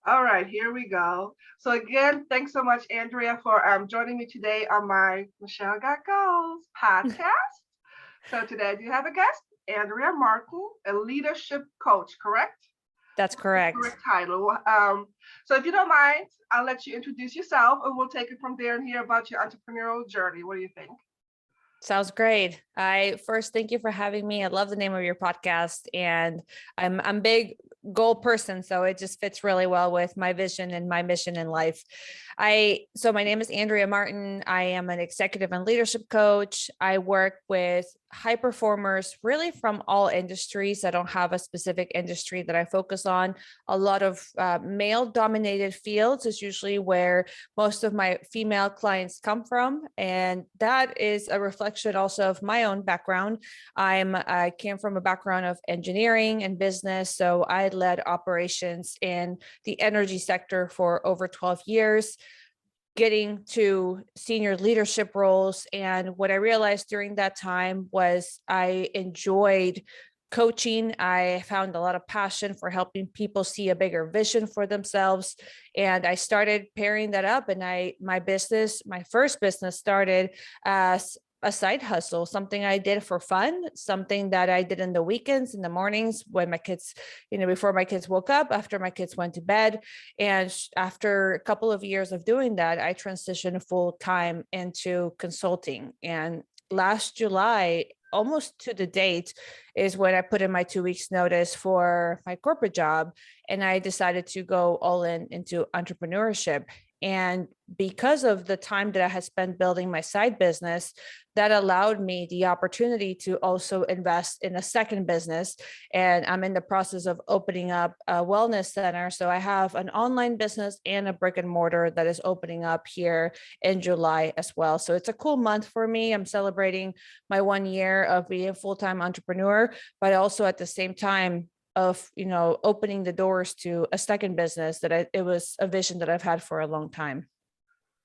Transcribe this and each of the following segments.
All right, here we go. So again, thanks so much, Andrea, for joining me today on my Michelle Got Goals podcast. So today I do have a guest, Andrea Martin, a leadership coach, correct? That's correct. Correct title. So if you don't mind, I'll let you introduce yourself and we'll take it from there and hear about your entrepreneurial journey. What do you think? Sounds great. I first thank you for having me. I love the name of your podcast, and I'm big goal person, so it just fits really well with my vision and my mission in life. So my name is Andrea Martin. I am an executive and leadership coach. I work with high performers really from all industries. I don't have a specific industry that I focus on. A lot of male dominated fields is usually where most of my female clients come from. And that is a reflection also of my own background. I came from a background of engineering and business. So I led operations in the energy sector for over 12 years, getting to senior leadership roles. And what I realized during that time was I enjoyed coaching. I found a lot of passion for helping people see a bigger vision for themselves. And I started pairing that up. And my first business started as a side hustle, something I did for fun, something that I did in the weekends, in the mornings when my kids, before my kids woke up, after my kids went to bed. And after a couple of years of doing that, I transitioned full time into consulting. And last July, almost to the date, is when I put in my 2 weeks notice for my corporate job. And I decided to go all into entrepreneurship. And because of the time that I had spent building my side business, that allowed me the opportunity to also invest in a second business. And I'm in the process of opening up a wellness center. So I have an online business and a brick and mortar that is opening up here in July as well. So it's a cool month for me. I'm celebrating my 1 year of being a full-time entrepreneur, but also at the same time of opening the doors to a second business it was a vision that I've had for a long time.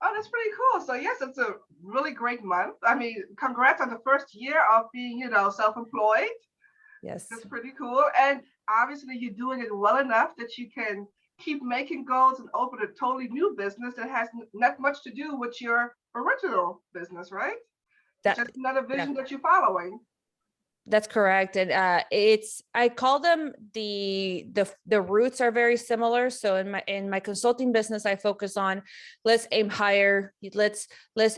Oh, that's pretty cool. So yes, it's a really great month. I mean, congrats on the first year of being, self-employed. Yes. That's pretty cool. And obviously you're doing it well enough that you can keep making goals and open a totally new business that has not much to do with your original business, right? It's That just another yeah. vision that you're following. That's correct. And I call them the roots are very similar. So in my consulting business, I focus on let's aim higher, let's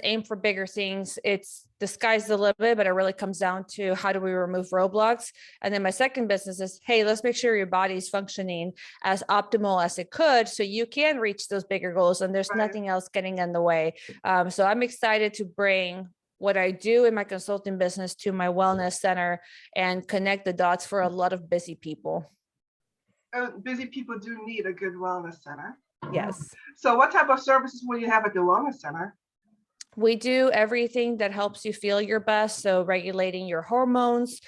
aim for bigger things. It's the sky's the limit, but it really comes down to how do we remove roadblocks. And then my second business is, hey, let's make sure your body's functioning as optimal as it could so you can reach those bigger goals and there's nothing else getting in the way. So I'm excited to bring what I do in my consulting business to my wellness center and connect the dots for a lot of busy people. Busy people do need a good wellness center. Yes. So what type of services will you have at the wellness center? We do everything that helps you feel your best. So regulating your hormones,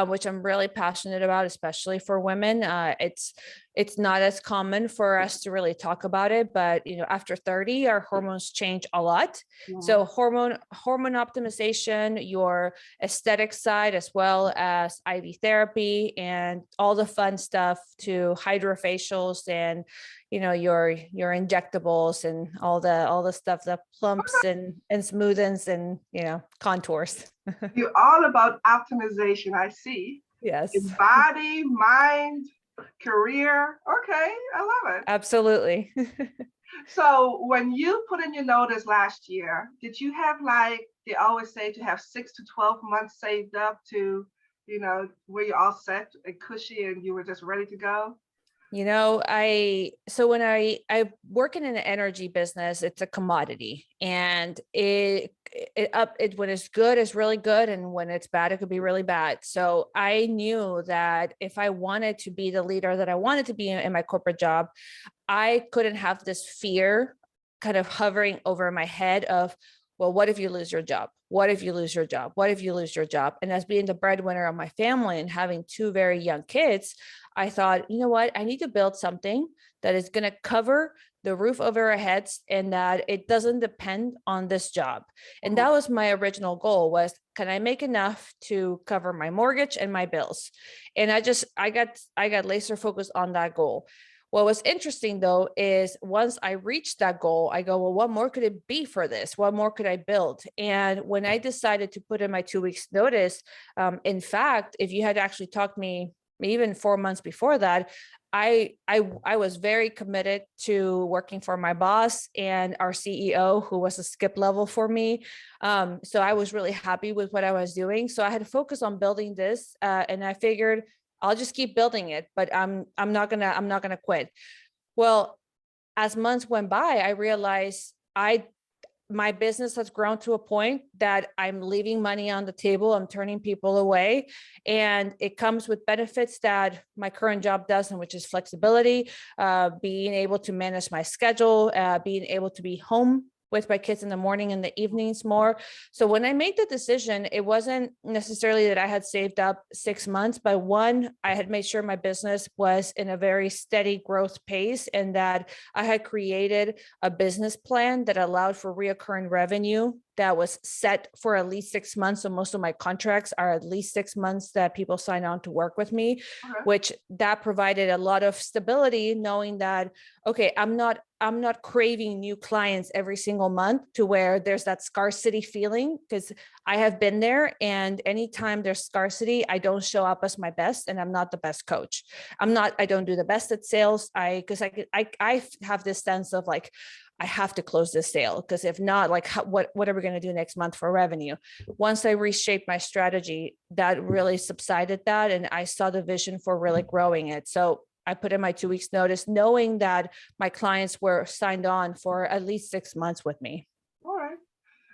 which I'm really passionate about, especially for women. It's not as common for us to really talk about it, but after 30, our hormones change a lot. Yeah. So hormone optimization, your aesthetic side, as well as IV therapy and all the fun stuff to hydrofacials and your injectables and all the stuff that plumps and smoothens and contours. You're all about optimization, I see. Yes. In body, mind, career. Okay, I love it. Absolutely. So when you put in your notice last year, did you have, like they always say, to have 6 to 12 months saved up to, where you're all set and cushy and you were just ready to go? When I work in an energy business, it's a commodity, and it when it's good, it's really good. And when it's bad, it could be really bad. So I knew that if I wanted to be the leader that I wanted to be in my corporate job, I couldn't have this fear kind of hovering over my head of, well, what if you lose your job? What if you lose your job? What if you lose your job? And as being the breadwinner of my family and having two very young kids, I thought, you know what? I need to build something that is going to cover the roof over our heads and that it doesn't depend on this job. And that was my original goal, was, can I make enough to cover my mortgage and my bills? And I got laser focused on that goal. What was interesting though is once I reached that goal, I go, well, what more could it be for this? What more could I build? And when I decided to put in my 2 weeks notice, in fact, if you had actually talked to me even 4 months before that, I was very committed to working for my boss and our CEO, who was a skip level for me. So I was really happy with what I was doing. So I had to focus on building this, and I figured I'll just keep building it, but I'm not gonna quit. Well, as months went by, I realized my business has grown to a point that I'm leaving money on the table. I'm turning people away, and it comes with benefits that my current job doesn't, which is flexibility, being able to manage my schedule, being able to be home with my kids in the morning and the evenings more. So when I made the decision, it wasn't necessarily that I had saved up 6 months, but one, I had made sure my business was in a very steady growth pace, and that I had created a business plan that allowed for reoccurring revenue that was set for at least 6 months. So most of my contracts are at least 6 months that people sign on to work with me, Okay. which that provided a lot of stability, knowing that, okay, I'm not craving new clients every single month to where there's that scarcity feeling, because I have been there, and anytime there's scarcity, I don't show up as my best, and I'm not the best coach. I don't do the best at sales. I have this sense of like, I have to close this sale, because if not, like what are we going to do next month for revenue? Once I reshaped my strategy, that really subsided that, and I saw the vision for really growing it. So I put in my 2 weeks notice, knowing that my clients were signed on for at least 6 months with me. All right.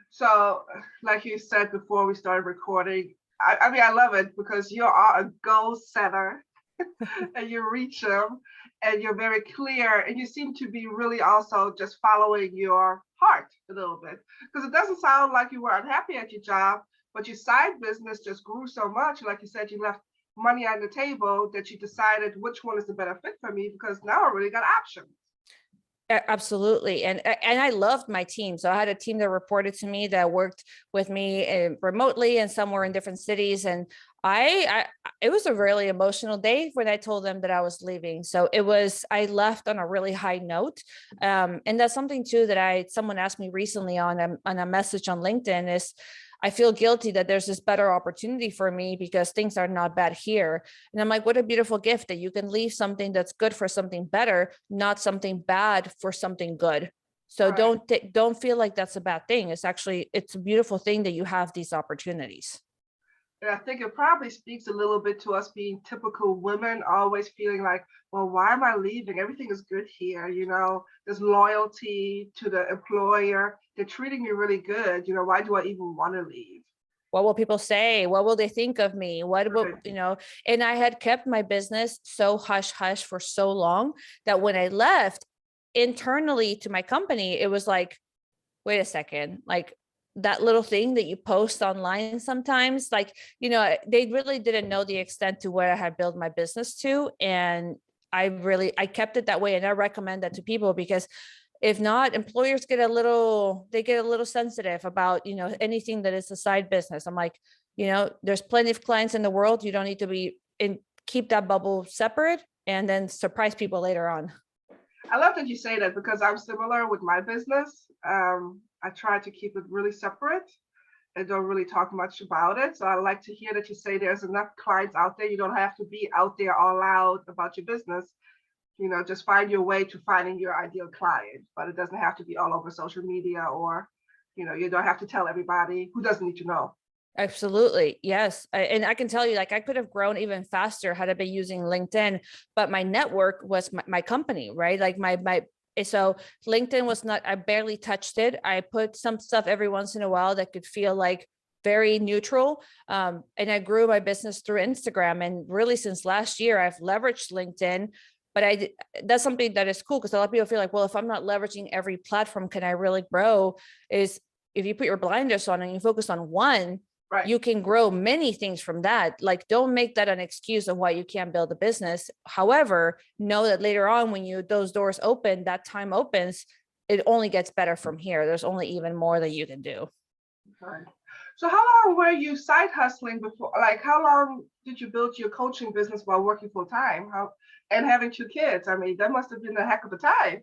So, like you said before we started recording, I mean, I love it because you are a goal setter and you reach them and you're very clear, and you seem to be really also just following your heart a little bit, because it doesn't sound like you were unhappy at your job, but your side business just grew so much. Like you said, you left money on the table that you decided which one is the better fit for me, because now I really got options. Absolutely. And I loved my team. So I had a team that reported to me, that worked with me remotely, and somewhere in different cities. And it was a really emotional day when I told them that I was leaving. So I left on a really high note. And that's something too that someone asked me recently on a message on LinkedIn is, I feel guilty that there's this better opportunity for me because things are not bad here. And I'm like, what a beautiful gift that you can leave something that's good for something better, not something bad for something good. So Right. don't feel like that's a bad thing. It's a beautiful thing that you have these opportunities. And I think it probably speaks a little bit to us being typical women, always feeling like, well, why am I leaving? Everything is good here. There's loyalty to the employer. They're treating me really good. Why do I even want to leave? What will people say? What will they think of me? What will, Right. and I had kept my business so hush hush for so long that when I left internally to my company, it was like, wait a second, like that little thing that you post online sometimes, like, they really didn't know the extent to where I had built my business to. And I kept it that way. And I recommend that to people, because if not, employers get a little sensitive about, anything that is a side business. I'm like, there's plenty of clients in the world. You don't need to be in, keep that bubble separate and then surprise people later on. I love that you say that, because I'm similar with my business. I try to keep it really separate and don't really talk much about it. So I like to hear that you say there's enough clients out there. You don't have to be out there all loud about your business. Just find your way to finding your ideal client, but it doesn't have to be all over social media, or, you don't have to tell everybody who doesn't need to know. Absolutely. Yes. And I can tell you, like, I could have grown even faster had I been using LinkedIn, but my network was my company, right? Like so LinkedIn was not, I barely touched it. I put some stuff every once in a while that could feel like very neutral. And I grew my business through Instagram. And really since last year, I've leveraged LinkedIn. But that's something that is cool, because a lot of people feel like, well, if I'm not leveraging every platform, can I really grow? Is if you put your blinders on and you focus on one, Right. you can grow many things from that. Like, don't make that an excuse of why you can't build a business. However, know that later on, when those doors open, that time opens, it only gets better from here. There's only even more that you can do. Okay. So how long were you side hustling before? Like, how long did you build your coaching business while working full time? and having 2 kids. I mean, that must have been a heck of a time.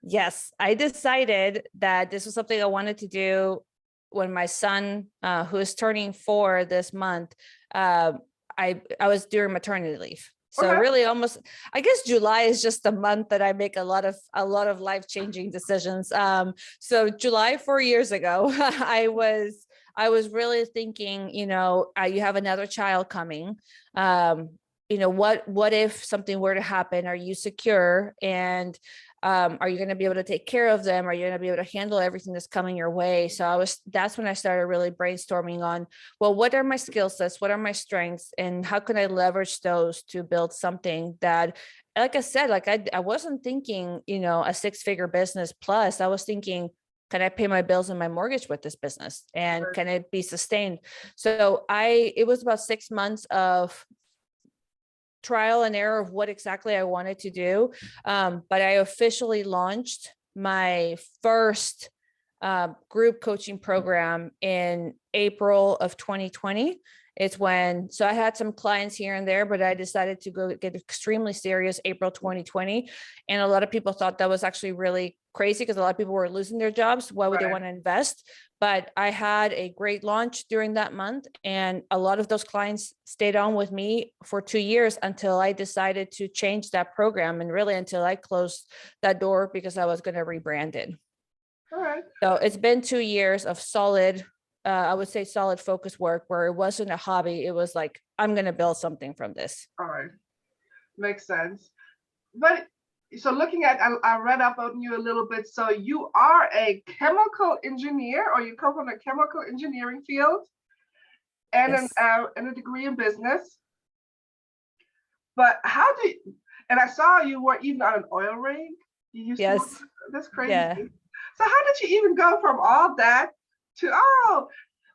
Yes, I decided that this was something I wanted to do when my son, who is turning 4 this month, I was during maternity leave. So Okay. really almost, I guess July is just the month that I make a lot of life-changing decisions. So July 4 years ago, I was really thinking, you have another child coming. What if something were to happen? Are you secure? And are you going to be able to take care of them? Are you going to be able to handle everything that's coming your way? So that's when I started really brainstorming on, well, what are my skill sets? What are my strengths? And how can I leverage those to build something that, like I said, like I wasn't thinking, a 6-figure business plus. I was thinking, can I pay my bills and my mortgage with this business? And can it be sustained? So it was about 6 months of trial and error of what exactly I wanted to do. But I officially launched my first group coaching program in April of 2020. So I had some clients here and there, but I decided to go get extremely serious April 2020. And a lot of people thought that was actually really crazy because a lot of people were losing their jobs. Why would they want to invest? But I had a great launch during that month. And a lot of those clients stayed on with me for 2 years until I decided to change that program, and really until I closed that door because I was going to rebrand it. All right. So it's been 2 years of solid, I would say solid focus work where it wasn't a hobby. It was like, I'm going to build something from this. All right. Makes sense. But so looking at, I read up on you a little bit. So you are a chemical engineer, or you come from the chemical engineering field, and Yes. and a degree in business. But and I saw you were even on an oil rig. You used to work, Yes. that's crazy. Yeah. So how did you even go from all that to,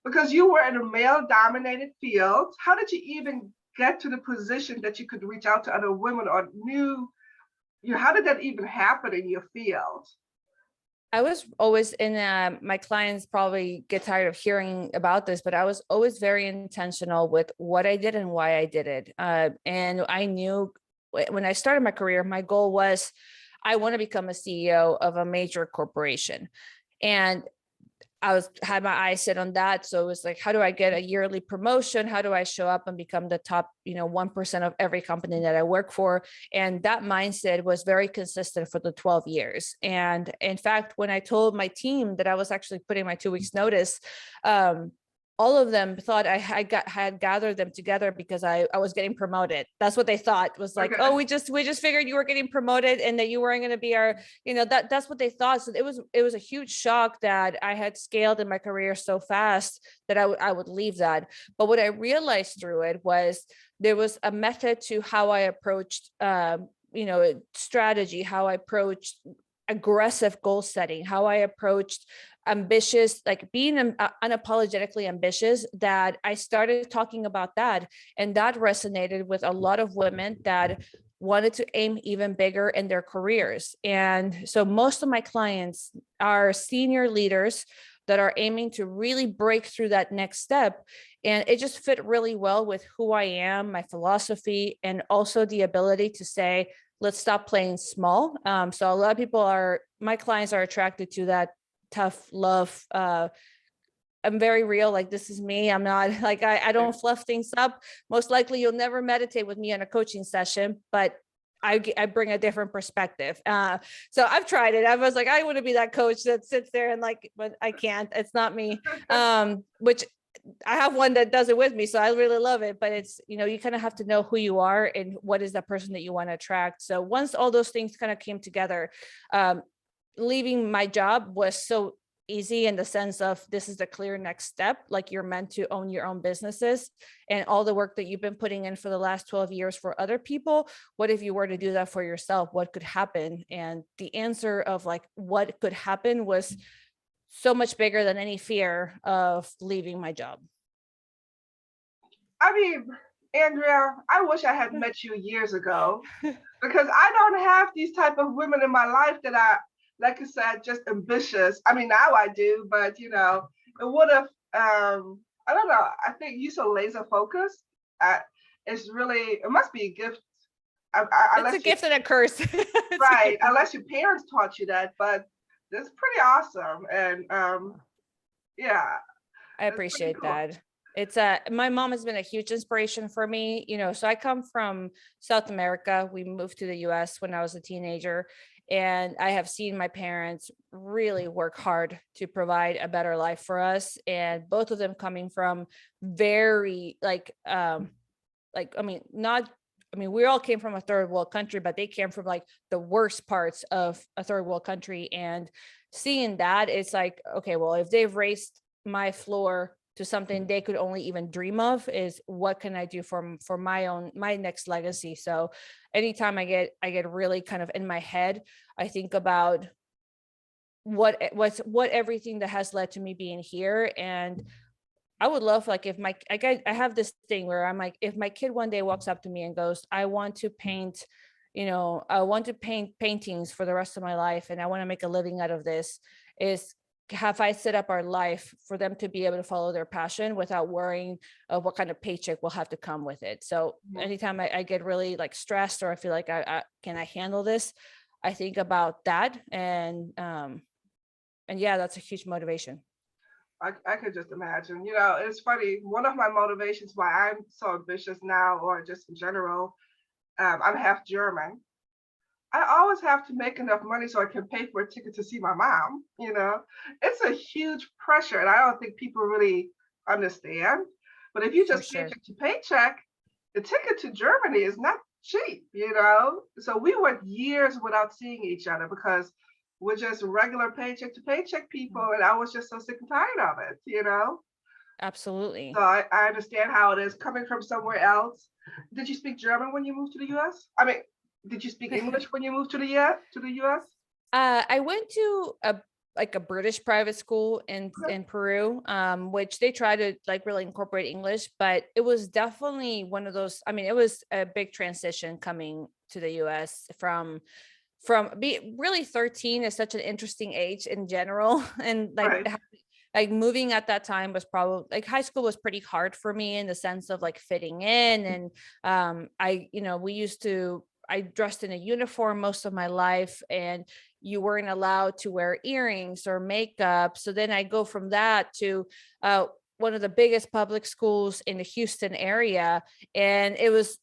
because you were in a male dominated field, how did you even get to the position that you could reach out to other women, or how did that even happen in your field? I was always my clients probably get tired of hearing about this, but I was always very intentional with what I did and why I did it. And I knew when I started my career, my goal was, I want to become a CEO of a major corporation. And had my eyes set on that. So it was like, how do I get a yearly promotion? How do I show up and become the top, 1% of every company that I work for? And that mindset was very consistent for the 12 years. And in fact, when I told my team that I was actually putting my 2 weeks notice, all of them thought I had gathered them together because I was getting promoted. That's what they thought, was like, Okay. oh, we just figured you were getting promoted and that you weren't going to be our, that's what they thought. So it was a huge shock that I had scaled in my career so fast that I would leave that. But what I realized through it was there was a method to how I approached, strategy, how I approached aggressive goal setting, how I approached ambitious, like being unapologetically ambitious, that I started talking about that. And that resonated with a lot of women that wanted to aim even bigger in their careers. And so most of my clients are senior leaders that are aiming to really break through that next step. And it just fit really well with who I am, my philosophy, and also the ability to say, let's stop playing small. So a lot of people my clients are attracted to that tough love. I'm very real. Like, this is me. I'm not like, I don't fluff things up. Most likely you'll never meditate with me in a coaching session, but I bring a different perspective. So I've tried it. I was like, I want to be that coach that sits there and but I can't, it's not me. Which I have one that does it with me. So I really love it, but it's, you kind of have to know who you are and what is that person that you want to attract. So once all those things kind of came together, leaving my job was so easy in the sense of, this is the clear next step. Like, you're meant to own your own businesses, and all the work that you've been putting in for the last 12 years for other people, what if you were to do that for yourself? What could happen? And the answer of like what could happen was so much bigger than any fear of leaving my job. I mean, Andrea, I wish I had met you years ago, because I don't have these type of women in my life that are, like I said, just ambitious. I mean, now I do, but it would have, I don't know. I think you're so laser focused. It must be a gift It's a unless you, gift and a curse. It's a right, gift and- unless your parents taught you that, but that's pretty awesome. And yeah, I it's pretty appreciate cool. that. It's my mom has been a huge inspiration for me, so I come from South America. We moved to the US when I was a teenager, and I have seen my parents really work hard to provide a better life for us, and both of them coming from very I mean, not I mean, we all came from a third world country, but they came from like the worst parts of a third world country. And seeing that, it's like, okay, well, if they've raised my floor to something they could only even dream of, is what can I do for my next legacy. So anytime I get really kind of in my head, I think about what everything that has led to me being here. And I would love, like, if I have this thing where I'm like, if my kid one day walks up to me and goes, I want to paint, I want to paint paintings for the rest of my life, and I want to make a living out of this, is have I set up our life for them to be able to follow their passion without worrying of what kind of paycheck will have to come with it. So Mhm. anytime I get really like stressed, or I feel like I can I handle this, I think about that. And yeah, that's a huge motivation. I could just imagine. It's funny. One of my motivations why I'm so ambitious now, or just in general, I'm half German. I always have to make enough money so I can pay for a ticket to see my mom. It's a huge pressure, and I don't think people really understand. But if you For just sure. paycheck to paycheck, the ticket to Germany is not cheap. So we went years without seeing each other because we're just regular paycheck to paycheck people, and I was just so sick and tired of it. So Absolutely. I understand how it is coming from somewhere else. Did you speak German when you moved to the US? I mean, did you speak English when you moved to the US? I went to a British private school Okay. in Peru, which they try to like really incorporate English, but it was definitely one of those. I mean, it was a big transition coming to the US from be really 13 is such an interesting age in general. And Right. like moving at that time was probably like high school was pretty hard for me in the sense of like fitting in. And we used to I dressed in a uniform most of my life, and you weren't allowed to wear earrings or makeup. So then I go from that to one of the biggest public schools in the Houston area. And it was,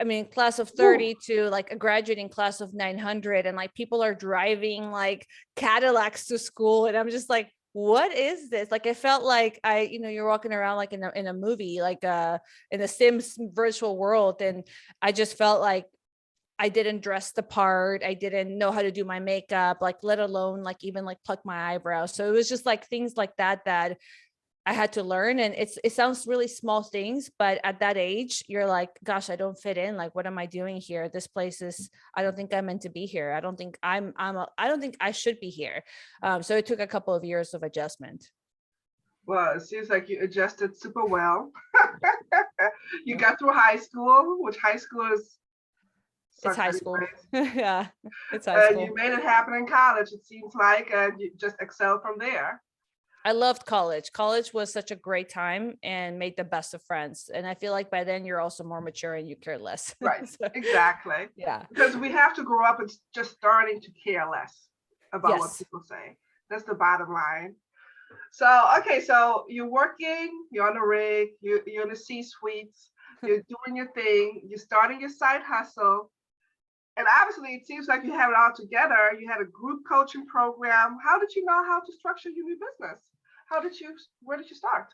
I mean, class of Woo. 30 to like a graduating class of 900. And like people are driving like Cadillacs to school. And I'm just like, what is this? Like, it felt like you're walking around like in a movie, like in a Sims virtual world. And I just felt like I didn't dress the part. I didn't know how to do my makeup, like let alone like even like pluck my eyebrows. So it was just like things like that I had to learn. And it sounds really small things, but at that age, you're like, gosh, I don't fit in. Like, what am I doing here? This place is, I don't think I'm meant to be here. I don't think I don't think I should be here. So it took a couple of years of adjustment. Well, it seems like you adjusted super well. You got through high school, which high school It's sucks high school. anyways. Yeah, it's high And you school. made it happen in college, it seems like, and you just excelled from there. I loved college. College was such a great time and made the best of friends. And I feel like by then you're also more mature and you care less. Right, So, exactly. yeah. Because we have to grow up and just starting to care less about what Yes. people say. That's the bottom line. So, okay, so you're working, you're on the rig, you're in the C-suites, you're doing your thing, you're starting your side hustle. And obviously, it seems like you have it all together. You had a group coaching program. How did you know how to structure your new business? Where did you start?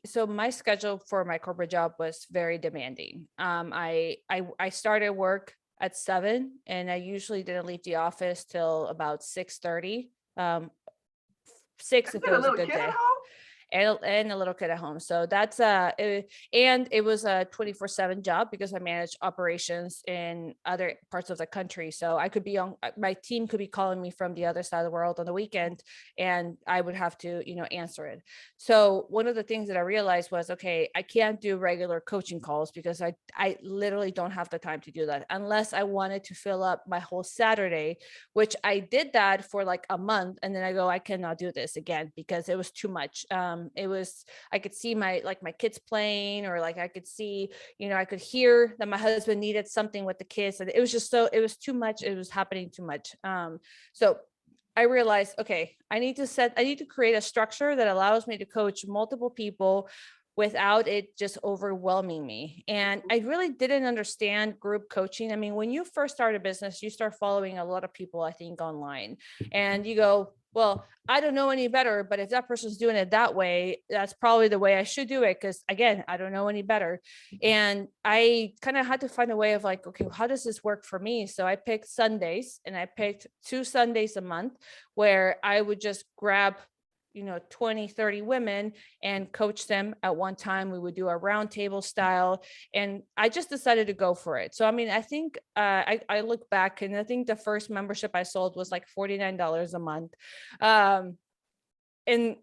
So my schedule for my corporate job was very demanding. I started work at 7, and I usually didn't leave the office till about 6:30. 6 And if you it had a was a little good kid at day. home? And a little kid at home. So and it was a 24/7 job because I manage operations in other parts of the country. So I could be on my team could be calling me from the other side of the world on the weekend, and I would have to, answer it. So one of the things that I realized was, okay, I can't do regular coaching calls because I literally don't have the time to do that unless I wanted to fill up my whole Saturday, which I did that for like a month. And then I go, I cannot do this again because it was too much. I could see my kids playing, or like I could see, I could hear that my husband needed something with the kids, and it was too much. It was happening too much. So I realized, okay, I need to create a structure that allows me to coach multiple people without it just overwhelming me. And I really didn't understand group coaching. I mean, when you first start a business, you start following a lot of people, I think, online, and you go, well, I don't know any better, but if that person's doing it that way, that's probably the way I should do it. Cause again, I don't know any better. And I kind of had to find a way of like, okay, how does this work for me? So I picked Sundays, and I picked 2 Sundays a month where I would just grab 20, 30 women and coach them at one time. We would do a roundtable style, and I just decided to go for it. So, I mean, I think I look back, and I think the first membership I sold was like $49 a month. And,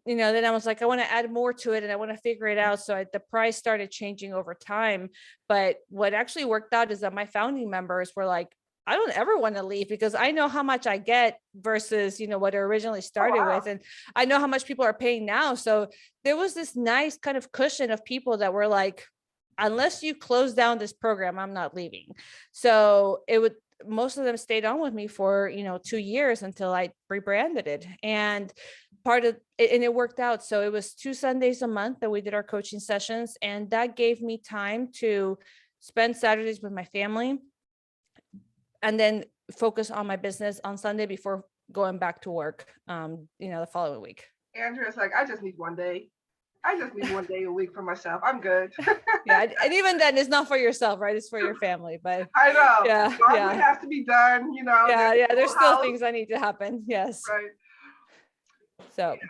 then I was like, I want to add more to it, and I want to figure it out. So the price started changing over time. But what actually worked out is that my founding members were like, I don't ever want to leave, because I know how much I get versus, what I originally started with. And I know how much people are paying now. So there was this nice kind of cushion of people that were like, unless you close down this program, I'm not leaving. So most of them stayed on with me for, 2 years until I rebranded it. And it worked out. So it was 2 Sundays a month that we did our coaching sessions. And that gave me time to spend Saturdays with my family, and then focus on my business on Sunday before going back to work, the following week. Andrea's like, I just need one day. I just need one day a week for myself. I'm good. Yeah. And even then, it's not for yourself, right? It's for your family. But I know. Yeah. Laundry has to be done, Yeah. There's still things that need to happen. Yes. Right. So yeah.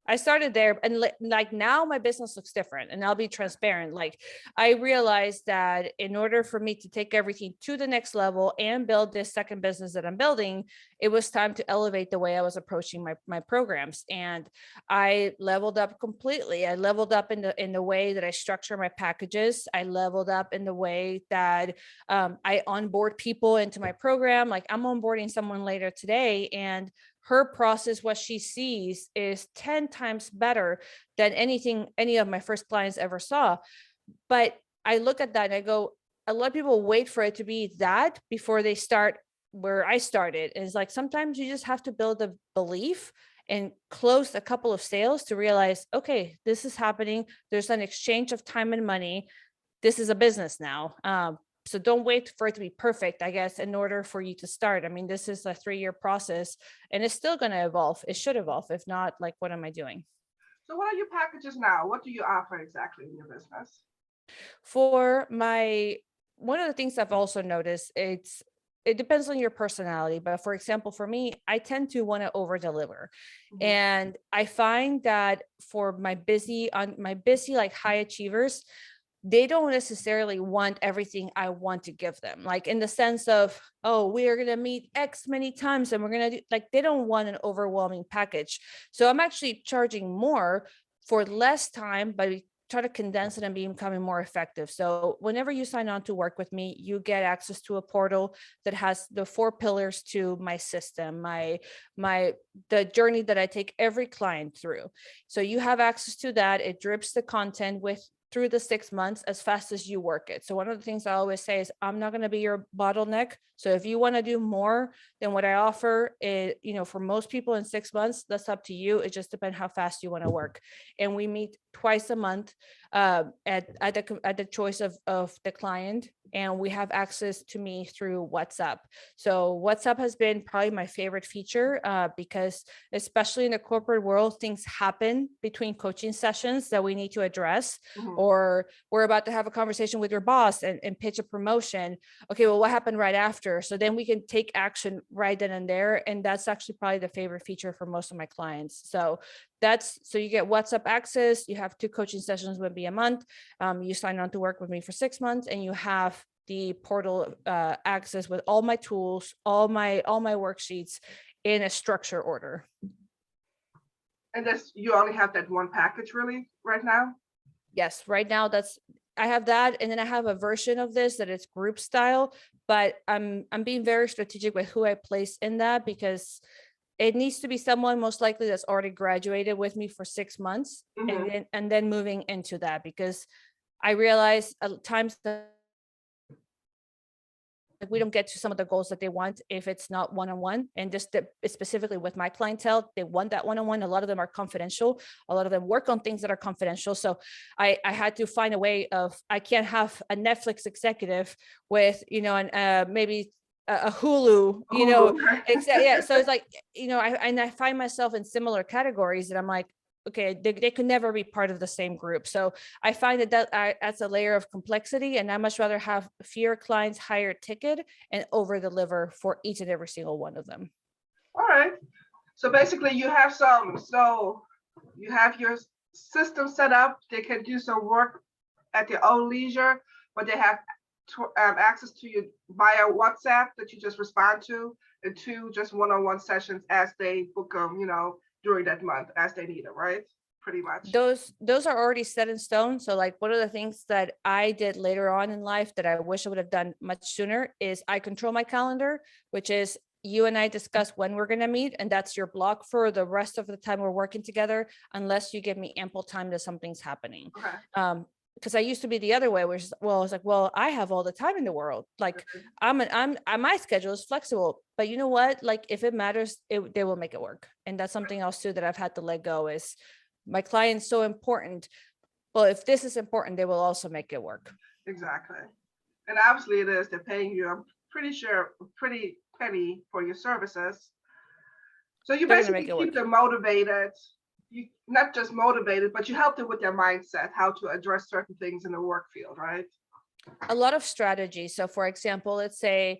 I started there, and like now my business looks different, and I'll be transparent. Like I realized that in order for me to take everything to the next level and build this second business that I'm building, it was time to elevate the way I was approaching my programs. And I leveled up completely. I leveled up in the way that I structure my packages. I leveled up in the way that I onboard people into my program. Like I'm onboarding someone later today, and her process, what she sees, is 10 times better than any of my first clients ever saw. But I look at that and I go, a lot of people wait for it to be that before they start where I started. And it's like, sometimes you just have to build a belief and close a couple of sales to realize, okay, this is happening. There's an exchange of time and money. This is a business now. So don't wait for it to be perfect, I guess, in order for you to start. I mean, this is a 3-year process, and it's still going to evolve. It should evolve. If not, like, what am I doing? So what are your packages now? What do you offer exactly in your business? One of the things I've also noticed, it depends on your personality. But for example, for me, I tend to want to over deliver. Mm-hmm. And I find that for my busy, like high achievers, they don't necessarily want everything I want to give them. Like in the sense of, oh, we are going to meet X many times and we're going to do, like, they don't want an overwhelming package. So I'm actually charging more for less time, but we try to condense it and becoming more effective. So whenever you sign on to work with me, you get access to a portal that has the 4 pillars to my system, the journey that I take every client through. So you have access to that. It drips the content through the 6 months as fast as you work it. So one of the things I always say is, I'm not going to be your bottleneck. So if you want to do more than what I offer, for most people in 6 months, that's up to you. It just depends how fast you want to work. And we meet twice a month at the choice of the client. And we have access to me through WhatsApp. So WhatsApp has been probably my favorite feature because especially in the corporate world, things happen between coaching sessions that we need to address. Mm-hmm. Or we're about to have a conversation with your boss and pitch a promotion. Okay, well, what happened right after? So then we can take action right then and there. And that's actually probably the favorite feature for most of my clients. So you get WhatsApp access, you have 2 coaching sessions would be a month. You sign on to work with me for 6 months, and you have the portal access with all my tools, all my worksheets in a structure order. And you only have that one package really right now? Yes, right now I have that, and then I have a version of this that is group style, but I'm being very strategic with who I place in that, because it needs to be someone most likely that's already graduated with me for 6 months, Mm-hmm. and then moving into that, because I realize at times that we don't get to some of the goals that they want if it's not one-on-one. And just specifically with my clientele, they want that one-on-one. A lot of them are confidential. A lot of them work on things that are confidential. So I had to find a way of, I can't have a Netflix executive with, and maybe a Hulu, Hulu, right? yeah. So it's like, I find myself in similar categories, and I'm like, okay, they could never be part of the same group. So I find that that's a layer of complexity, and I much rather have fewer clients, higher ticket, and over deliver for each and every single one of them. All right. So basically, so you have your system set up. They can do some work at their own leisure, but they have access to you via WhatsApp that you just respond to, and two just one-on-one sessions as they book them, during that month as they need them, right? Pretty much. Those are already set in stone. So like, one of the things that I did later on in life that I wish I would have done much sooner is I control my calendar, which is you and I discuss when we're going to meet, and that's your block for the rest of the time we're working together, unless you give me ample time that something's happening. Okay. Because I used to be the other way, where I was like, well, I have all the time in the world. Like, my schedule is flexible, but you know what? Like, if it matters, they will make it work. And that's something else too that I've had to let go, is my client's so important. Well, if this is important, they will also make it work. Exactly. And obviously it is. They're paying you, I'm pretty sure, a pretty penny for your services. So you They're going to make basically it keep work. them motivated. You not just motivated, but you help them with their mindset, how to address certain things in the work field, right? A lot of strategy. So for example, let's say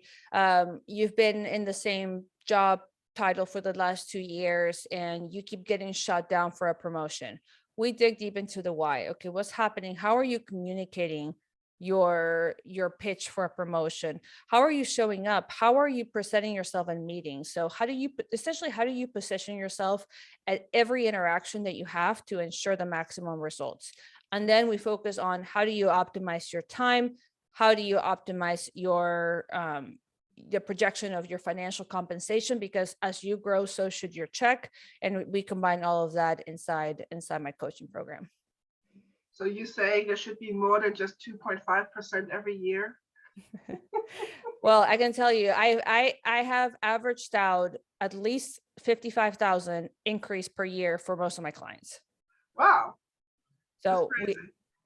you've been in the same job title for the last 2 years and you keep getting shot down for a promotion. We dig deep into the why. Okay, what's happening? How are you communicating your pitch for a promotion? How are you showing up? How are you presenting yourself in meetings? So how do you position yourself at every interaction that you have to ensure the maximum results? And then we focus on, how do you optimize your time? How do you optimize your the projection of your financial compensation? Because as you grow, so should your check. And we combine all of that inside my coaching program. So you say there should be more than just 2.5% every year? Well, I can tell you, I have averaged out at least 55,000 increase per year for most of my clients. Wow. So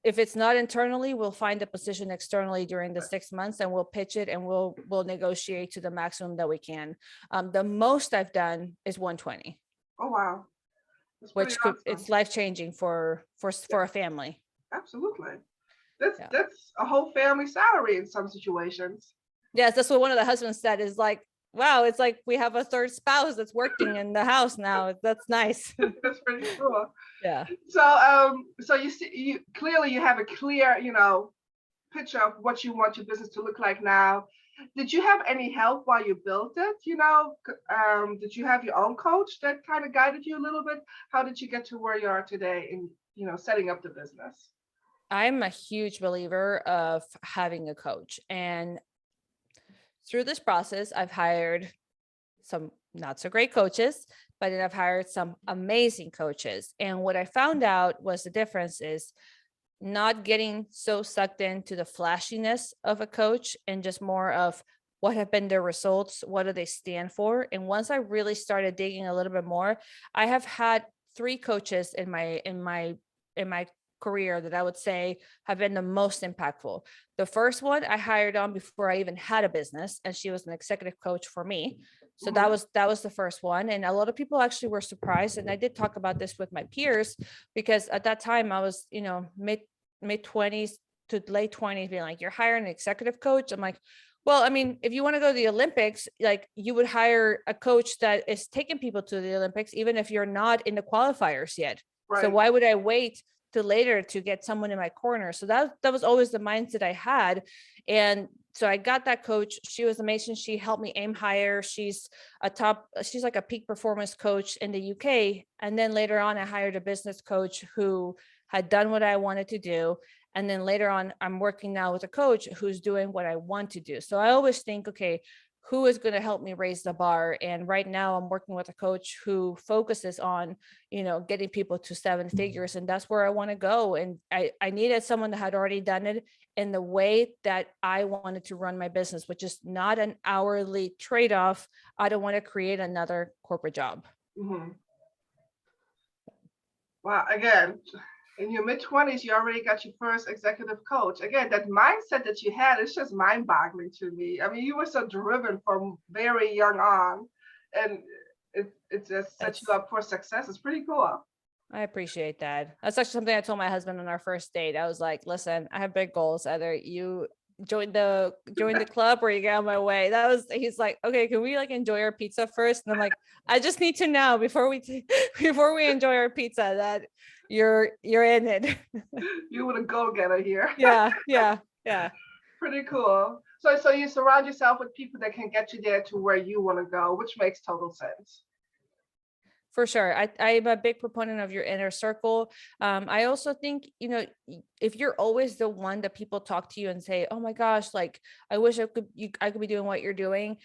if it's not internally, we'll find a position externally during the 6 months, and we'll pitch it, and we'll negotiate to the maximum that we can. The most I've done is 120. Oh, wow. Which it's life-changing for a family. Absolutely. That's a whole family salary in some situations. Yes, that's what one of the husbands said, is like, wow, it's like we have a third spouse that's working in the house now. That's nice. That's pretty cool. Yeah. So you see, you clearly have a clear, picture of what you want your business to look like now. Did you have any help while you built it? Did you have your own coach that kind of guided you a little bit? How did you get to where you are today in, setting up the business? I'm a huge believer of having a coach. And through this process, I've hired some not so great coaches, but then I've hired some amazing coaches. And what I found out was the difference is not getting so sucked into the flashiness of a coach, and just more of what have been their results, what do they stand for. And once I really started digging a little bit more, I have had 3 coaches in my career that I would say have been the most impactful. The first one I hired on before I even had a business, and she was an executive coach for me. So that was the first one. And a lot of people actually were surprised. And I did talk about this with my peers, because at that time I was, mid 20s to late 20s, being like, you're hiring an executive coach. I'm like, well, I mean, if you want to go to the Olympics, like, you would hire a coach that is taking people to the Olympics, even if you're not in the qualifiers yet. Right. So why would I wait to later to get someone in my corner? So that was always the mindset I had. And so I got that coach. She was amazing. She helped me aim higher. She's like a peak performance coach in the UK. And then later on, I hired a business coach who had done what I wanted to do. And then later on, I'm working now with a coach who's doing what I want to do. So I always think, okay, who is going to help me raise the bar. And right now I'm working with a coach who focuses on, getting people to 7 figures. And that's where I want to go. And I needed someone that had already done it in the way that I wanted to run my business, which is not an hourly trade-off. I don't want to create another corporate job. Mm-hmm. Wow, again, in your mid-20s, you already got your first executive coach. Again, that mindset that you had is just mind-boggling to me. I mean, you were so driven from very young on, and it just sets you up for success. It's pretty cool. I appreciate that. That's actually something I told my husband on our first date. I was like, listen, I have big goals. Either you join the club or you get out of my way. He's like, okay, can we like enjoy our pizza first? And I'm like, I just need to know before we enjoy our pizza that you're in it. You were a go-getter here. Yeah. Pretty cool. So you surround yourself with people that can get you there to where you want to go, which makes total sense. For sure. I'm a big proponent of your inner circle. I also think, if you're always the one that people talk to you and say, oh my gosh, like, I wish I could be doing what you're doing.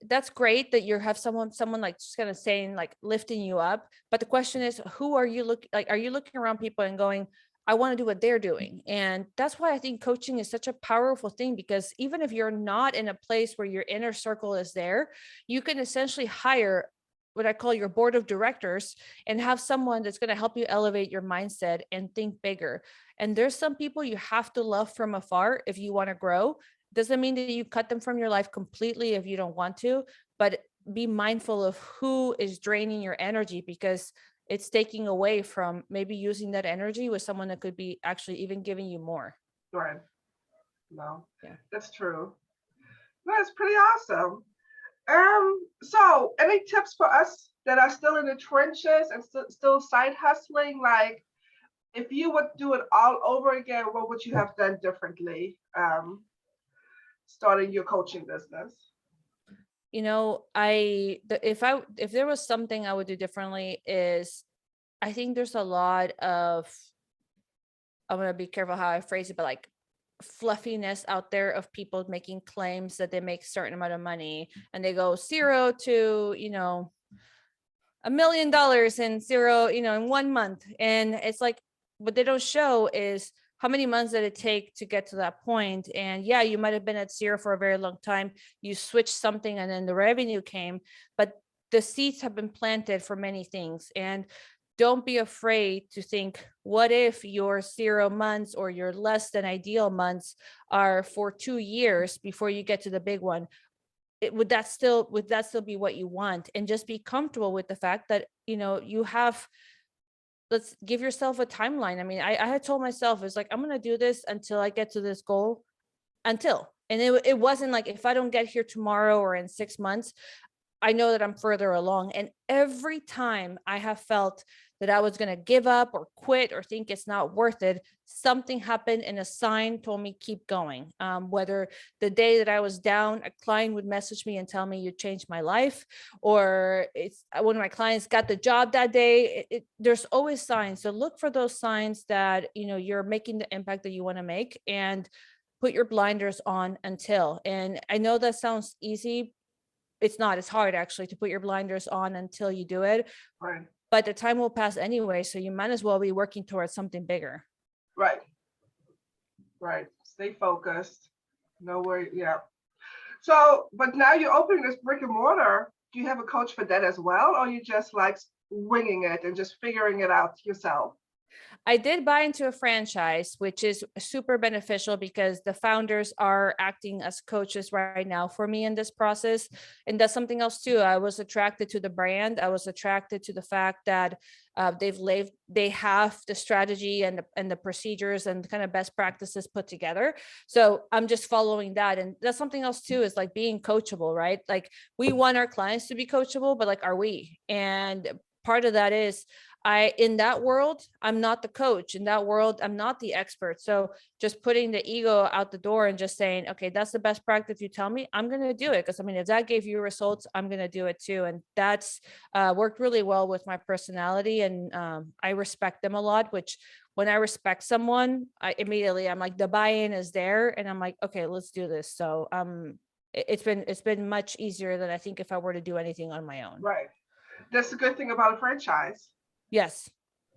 That's great that you have someone like just kind of saying, like, lifting you up. But the question is, who are you are you looking around people and going, I want to do what they're doing? And that's why I think coaching is such a powerful thing, because even if you're not in a place where your inner circle is there, you can essentially hire what I call your board of directors and have someone that's going to help you elevate your mindset and think bigger. And there's some people you have to love from afar if you want to grow. Doesn't mean that you cut them from your life completely if you don't want to, but be mindful of who is draining your energy, because it's taking away from maybe using that energy with someone that could be actually even giving you more. Right. No, yeah, that's true. That's pretty awesome. So any tips for us that are still in the trenches and still side hustling? Like, if you would do it all over again, what would you have done differently? Starting your coaching business. If there was something I would do differently, is I think there's a lot of, I'm going to be careful how I phrase it, but like fluffiness out there of people making claims that they make a certain amount of money and they go 0 to, $1 million in 0, in 1 month. And it's like, what they don't show is how many months did it take to get to that point? And yeah, you might have been at 0 for a very long time. You switched something and then the revenue came, but the seeds have been planted for many things. And don't be afraid to think, what if your 0 months or your less than ideal months are for 2 years before you get to the big one? Would that still be what you want? And just be comfortable with the fact that, let's give yourself a timeline. I mean, I had told myself, it's like, I'm going to do this until I get to this goal, and it wasn't like, if I don't get here tomorrow or in 6 months, I know that I'm further along. And every time I have felt that I was going to give up or quit or think it's not worth it, something happened and a sign told me keep going. Whether the day that I was down, a client would message me and tell me you changed my life, or it's one of my clients got the job that day. There's always signs. So look for those signs that, you're making the impact that you want to make, and put your blinders on until. And I know that sounds easy. It's not. It's hard actually to put your blinders on until you do it. Right. But the time will pass anyway, so you might as well be working towards something bigger. Right. Stay focused. No worry. Yeah. So, but now you're opening this brick and mortar. Do you have a coach for that as well, or you just like winging it and just figuring it out yourself? I did buy into a franchise, which is super beneficial because the founders are acting as coaches right now for me in this process. And that's something else too. I was attracted to the brand. I was attracted to the fact that they have the strategy and the procedures and kind of best practices put together. So I'm just following that. And that's something else too, is like being coachable, right? Like, we want our clients to be coachable, but like, are we? And part of that is, in that world, I'm not the coach. In that world, I'm not the expert. So just putting the ego out the door and just saying, okay, that's the best practice you tell me, I'm going to do it. Because I mean, if that gave you results, I'm going to do it too. And that's worked really well with my personality. And I respect them a lot, which when I respect someone, I'm like, the buy-in is there. And I'm like, okay, let's do this. So it's been much easier than I think if I were to do anything on my own. Right. That's the good thing about a franchise. Yes.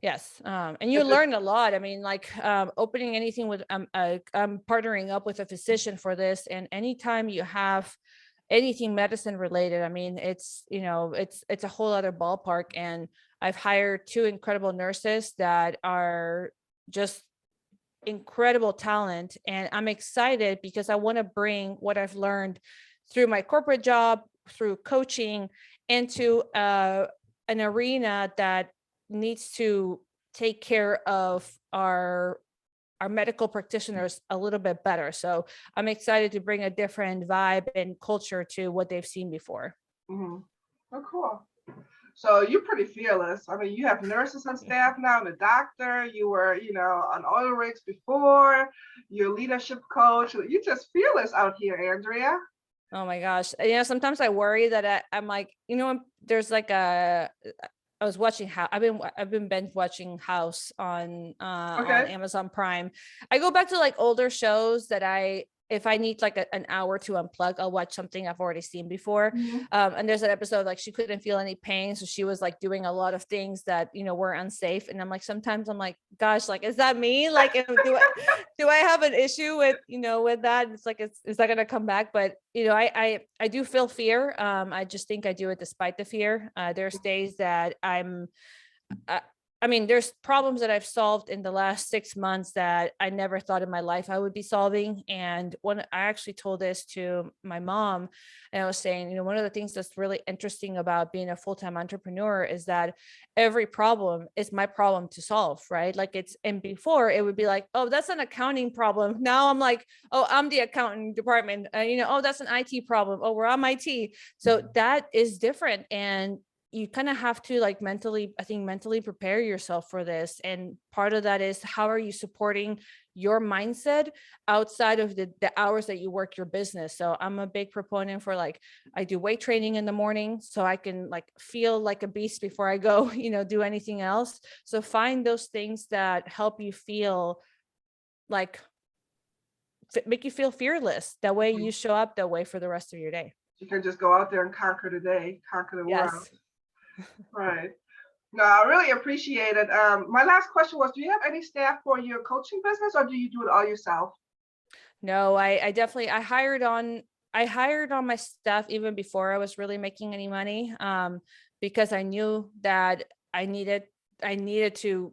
Yes. And you learn a lot. I mean, like opening anything with, I'm partnering up with a physician for this. And anytime you have anything medicine related, I mean, it's, it's a whole other ballpark. And I've hired 2 incredible nurses that are just incredible talent. And I'm excited because I want to bring what I've learned through my corporate job, through coaching, into an arena that needs to take care of our medical practitioners a little bit better. So I'm excited to bring a different vibe and culture to what they've seen before. Mm-hmm. Oh, cool. So you're pretty fearless. I mean, you have nurses on staff now, and a doctor. You were, on oil rigs before. You're a leadership coach. You're just fearless out here, Andrea. Oh my gosh. Sometimes I worry that I'm like, there's like I was watching I've been binge watching House on Amazon Prime. I go back to like older shows that if I need like an hour to unplug, I'll watch something I've already seen before. Mm-hmm. And there's an episode like she couldn't feel any pain, so she was like doing a lot of things that were unsafe. And I'm like, sometimes I'm like, gosh, like is that me? Like, do I have an issue with with that? It's like is that gonna come back? But I do feel fear. I just think I do it despite the fear. There's days that I mean, there's problems that I've solved in the last 6 months that I never thought in my life I would be solving. And when I actually told this to my mom, and I was saying, one of the things that's really interesting about being a full-time entrepreneur is that every problem is my problem to solve, right? Like and before it would be like, oh, that's an accounting problem. Now I'm like, oh, I'm the accounting department. Oh, that's an IT problem. Oh, we're on IT. So that is different. And you kind of have to like mentally prepare yourself for this. And part of that is, how are you supporting your mindset outside of the hours that you work your business? So I'm a big proponent for like, I do weight training in the morning so I can like feel like a beast before I go, do anything else. So find those things that help you feel like, make you feel fearless. That way you show up that way for the rest of your day. You can just go out there and conquer the day, conquer the Yes. world. Right. No, I really appreciate it. My last question was, do you have any staff for your coaching business, or do you do it all yourself? No, I definitely, I hired on my staff even before I was really making any money, because I knew that I needed to,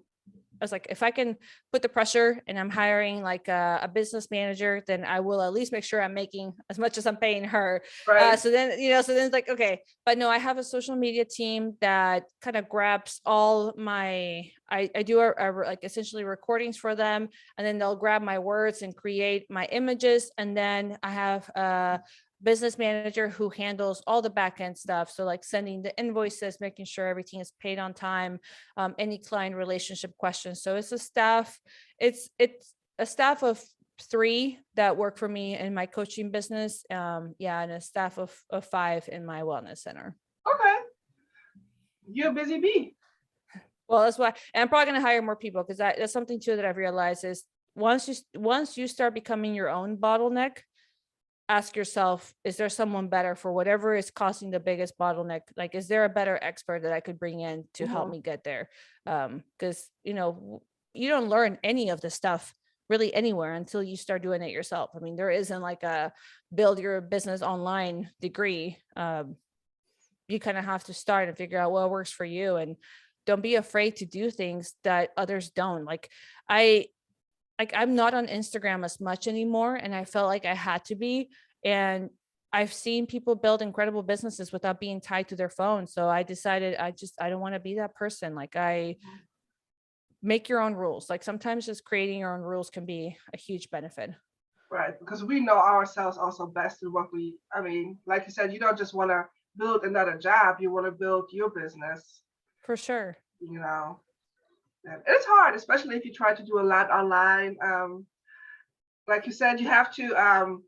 I was like, if I can put the pressure and I'm hiring like a business manager, then I will at least make sure I'm making as much as I'm paying her. Right. So then it's like, okay, but no, I have a social media team that kind of grabs all my, I do like essentially recordings for them, and then they'll grab my words and create my images. And then I have a business manager who handles all the back end stuff. So like sending the invoices, making sure everything is paid on time, any client relationship questions. So it's a staff of 3 that work for me in my coaching business. And a staff of 5 in my wellness center. Okay. You're a busy bee. Well, that's why, and I'm probably going to hire more people, because that's something too that I've realized is once you start becoming your own bottleneck, ask yourself, is there someone better for whatever is causing the biggest bottleneck? Like, is there a better expert that I could bring in to help me get there? Because, you don't learn any of this stuff really anywhere until you start doing it yourself. I mean, there isn't like a build your business online degree. You kind of have to start and figure out what works for you, and don't be afraid to do things that others don't. I'm not on Instagram as much anymore, and I felt like I had to be. And I've seen people build incredible businesses without being tied to their phone. So I decided I don't want to be that person. Like, I make your own rules. Like, sometimes just creating your own rules can be a huge benefit. Right, because we know ourselves also best in what like you said, you don't just want to build another job, you want to build your business. For sure. And it's hard, especially if you try to do a lot online. Like you said, you have to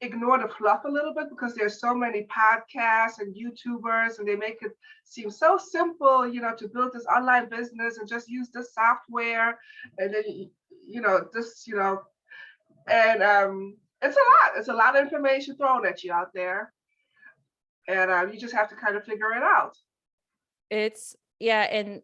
ignore the fluff a little bit, because there's so many podcasts and YouTubers, and they make it seem so simple, to build this online business and just use this software, and then and it's a lot. It's a lot of information thrown at you out there, and you just have to kind of figure it out. It's yeah, and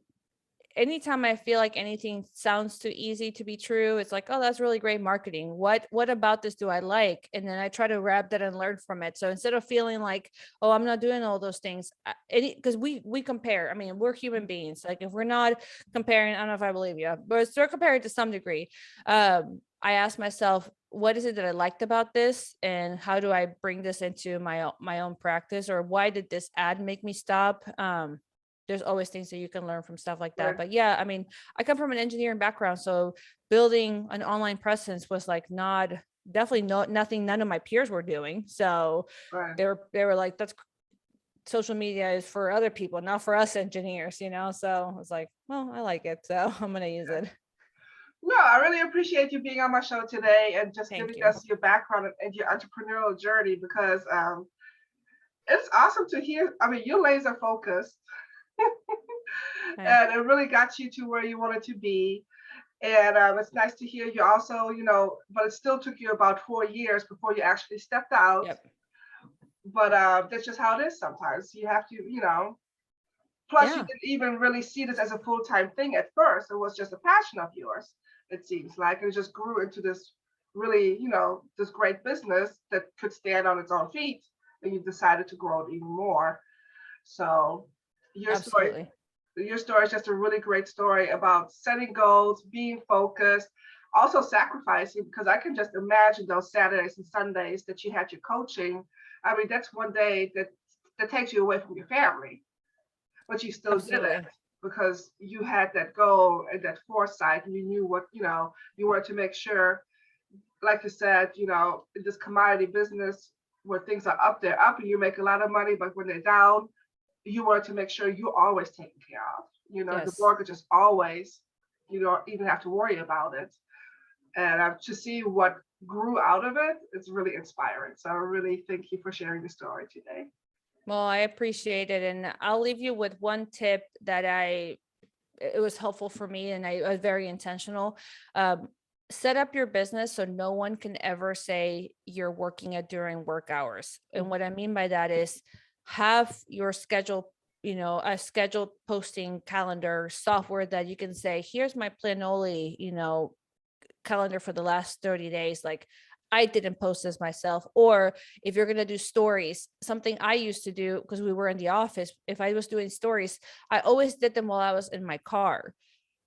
anytime I feel like anything sounds too easy to be true, it's like, oh, that's really great marketing. What about this do I like? And then I try to grab that and learn from it. So instead of feeling like, oh, I'm not doing all those things, because we compare. I mean, we're human beings. Like if we're not comparing, I don't know if I believe you, but still comparing to some degree. I ask myself, what is it that I liked about this, and how do I bring this into my own practice, or why did this ad make me stop? There's always things that you can learn from stuff like that. Right. But yeah, I mean, I come from an engineering background, so building an online presence was like nothing none of my peers were doing. So Right. they were like, that's social media is for other people, not for us engineers, you know. So I was like, well, I like it, so I'm gonna use it. No, I really appreciate you being on my show today and just Thank giving you. us your background and your entrepreneurial journey because it's awesome to hear. I mean, you're laser focused Okay. and it really got you to where you wanted to be. And it's nice to hear you also, but it still took you about 4 years before you actually stepped out. Yep. But that's just how it is sometimes. You have to, plus you Yeah. didn't even really see this as a full-time thing at first. It was just a passion of yours, it seems like. It just grew into this really, this great business that could stand on its own feet. And you decided to grow it even more. So your story Absolutely. your story is just a really great story about setting goals, being focused, also sacrificing, because I can just imagine those Saturdays and Sundays that you had your coaching. I mean, that's one day that takes you away from your family, but you still did it Absolutely. because you had that goal and that foresight, and you knew what, you wanted to make sure, like you said, in this commodity business where things are up, they're up and you make a lot of money, but when they're down, you wanted to make sure you're always taken care of. The Yes. mortgage is always, you don't even have to worry about it. And to see what grew out of it, it's really inspiring. So I really thank you for sharing the story today. Well, I appreciate it. And I'll leave you with one tip that it was helpful for me, and I was very intentional. Set up your business so no one can ever say you're working at during work hours. And what I mean by that is have your schedule, a scheduled posting calendar software that you can say, here's my Planoly, calendar for the last 30 days. Like I didn't post this myself. Or if you're going to do stories, something I used to do because we were in the office, if I was doing stories, I always did them while I was in my car.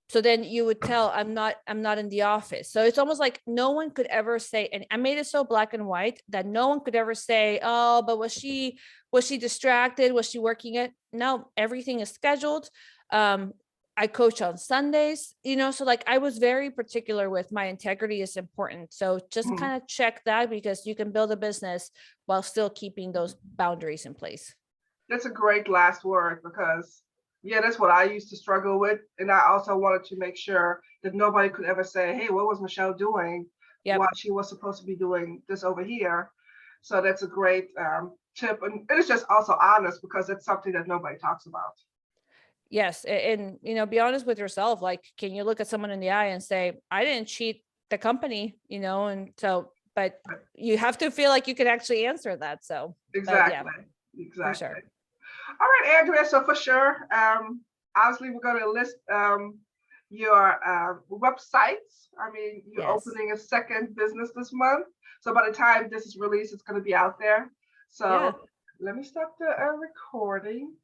So then you would tell I'm not in the office. So it's almost like no one could ever say, and I made it so black and white that no one could ever say, oh, but was she distracted? Was she working it? No, everything is scheduled. I coach on Sundays, so like I was very particular with my integrity is important. So just Mhm. kind of check that, because you can build a business while still keeping those boundaries in place. That's a great last word because, yeah, that's what I used to struggle with. And I also wanted to make sure that nobody could ever say, hey, what was Michelle doing while Yep. she was supposed to be doing this over here? So that's a great tip. And it's just also honest because it's something that nobody talks about. Yes. And, be honest with yourself. Like, can you look at someone in the eye and say, I didn't cheat the company, and so, but you have to feel like you can actually answer that. So, but yeah, Exactly. for Exactly. sure. All right, Andrea. So for sure, obviously we're going to list your websites. I mean, you're Yes. opening a second business this month. So by the time this is released, it's going to be out there. Yeah. So let me stop the recording.